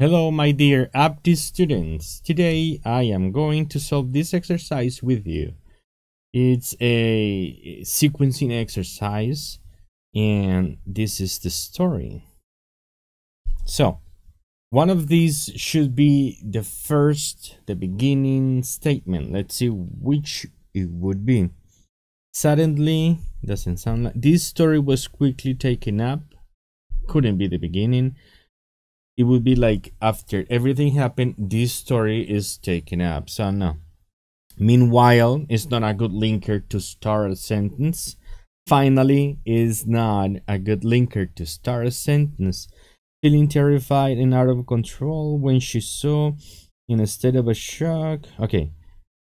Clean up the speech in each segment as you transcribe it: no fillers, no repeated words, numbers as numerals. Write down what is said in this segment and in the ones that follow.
Hello, my dear Aptis students. Today I am going to solve this exercise with you. It's a sequencing exercise, and this is the story. So, one of these should be the beginning statement. Let's see which it would be. Suddenly, doesn't sound like this story was quickly taken up. Couldn't be the beginning. It would be like after everything happened, this story is taken up. So no. Meanwhile is not a good linker to start a sentence. Finally is not a good linker to start a sentence. Feeling terrified and out of control when she saw in a state of a shock. Okay.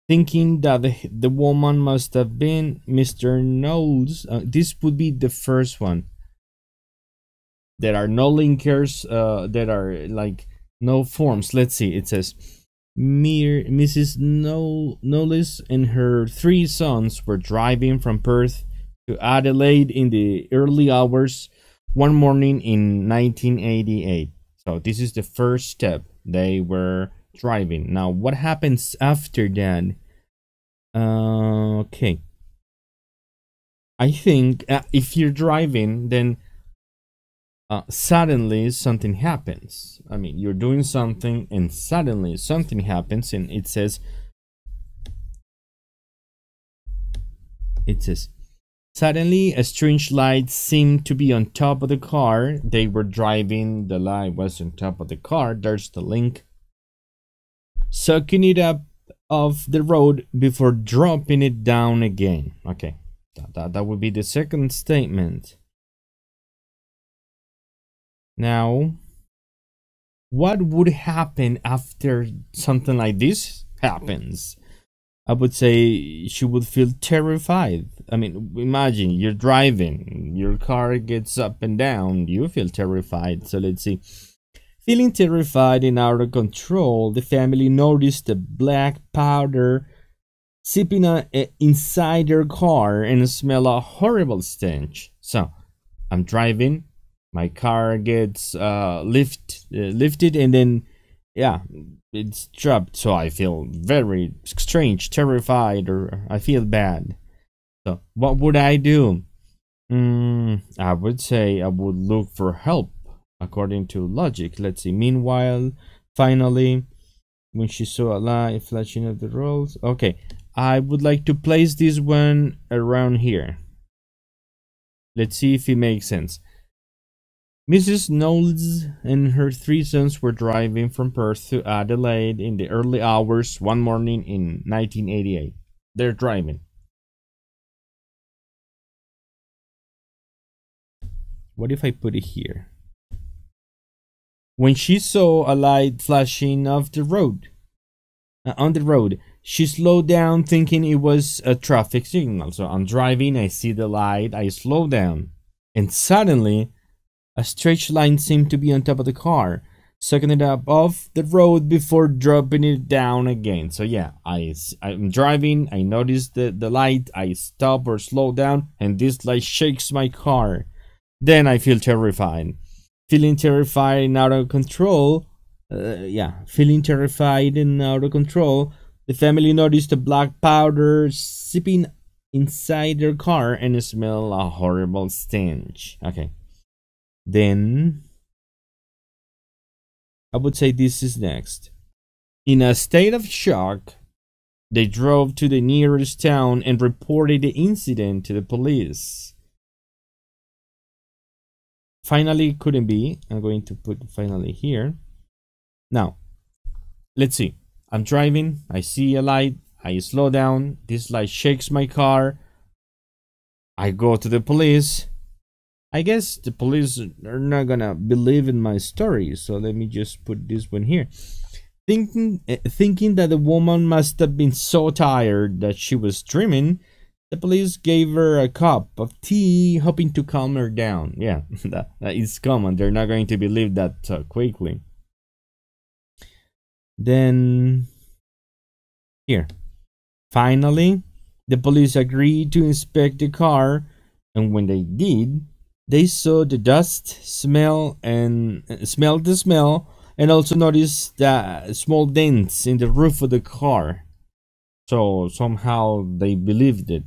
Thinking that the woman must have been Mr. Knowles. This would be the first one. There are no linkers, there are like no forms. Let's see, it says Mrs. Knowles and her 3 sons were driving from Perth to Adelaide in the early hours one morning in 1988. So this is the first step. They were driving. Now what happens after that? Okay, I think if you're driving, then suddenly something happens. I mean, you're doing something and suddenly something happens, and it says suddenly a strange light seemed to be on top of the car. They were driving, the light was on top of the car. There's the link. Sucking it up off the road before dropping it down again. Okay, that would be the second statement. Now, what would happen after something like this happens? I would say she would feel terrified. I mean, imagine you're driving, your car gets up and down, you feel terrified. So let's see. Feeling terrified and out of control, the family noticed the black powder sipping inside their car and smell a horrible stench. So, I'm driving. My car gets lifted, and then, yeah, it's dropped. So I feel very strange, terrified, or I feel bad. So what would I do? I would say I would look for help according to logic. Let's see. Meanwhile, finally, when she saw a light flashing of the rolls. Okay, I would like to place this one around here. Let's see if it makes sense. Mrs. Knowles and her 3 sons were driving from Perth to Adelaide in the early hours one morning in 1988. They're driving. What if I put it here? When she saw a light flashing off the road, on the road, she slowed down thinking it was a traffic signal. So I'm driving, I see the light, I slow down, and suddenly a straight line seemed to be on top of the car, sucking it up off the road before dropping it down again. So yeah, I'm driving, I notice the light, I stop or slow down, and this light shakes my car. Then I feel terrified. Feeling terrified and out of control, feeling terrified and out of control, the family noticed the black powder sipping inside their car and smell a horrible stench. Okay. Then I would say this is next. In a state of shock, they drove to the nearest town and reported the incident to the police. Finally couldn't be. I'm going to put finally here. Now, let's see. I'm driving, I see a light, I slow down, this light shakes my car. I go to the police. I guess the police are not gonna believe in my story, so let me just put this one here. Thinking that the woman must have been so tired that she was dreaming, the police gave her a cup of tea, hoping to calm her down. Yeah, that is common. They're not going to believe that quickly. Then, here. Finally, the police agreed to inspect the car, and when they did, they saw the dust, smelled the smell, and also notice the small dents in the roof of the car. So somehow they believed it.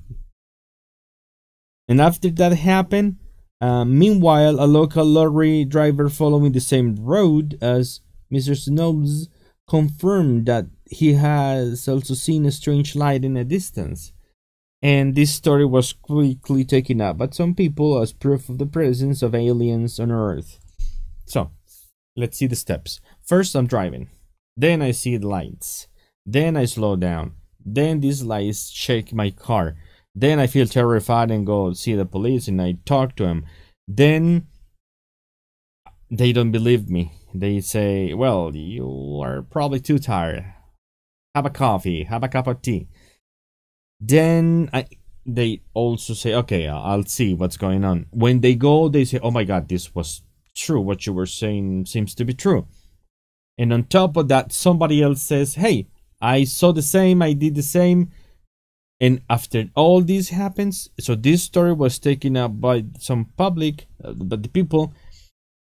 And after that happened, meanwhile, a local lorry driver following the same road as Mr. Snow's confirmed that he has also seen a strange light in the distance. And this story was quickly taken up by some people as proof of the presence of aliens on Earth. So, let's see the steps. First, I'm driving. Then I see the lights. Then I slow down. Then these lights shake my car. Then I feel terrified and go see the police and I talk to them. Then they don't believe me. They say, well, you are probably too tired. Have a coffee. Have a cup of tea. Then they also say, okay, I'll see what's going on. When they go, they say, oh my God, this was true. What you were saying seems to be true. And on top of that, somebody else says, hey, I saw the same, I did the same. And after all this happens, so this story was taken up by some public, by the people,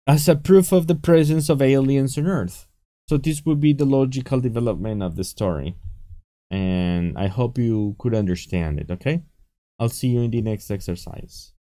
as a proof of the presence of aliens on Earth. So this would be the logical development of the story. And I hope you could understand it, okay? I'll see you in the next exercise.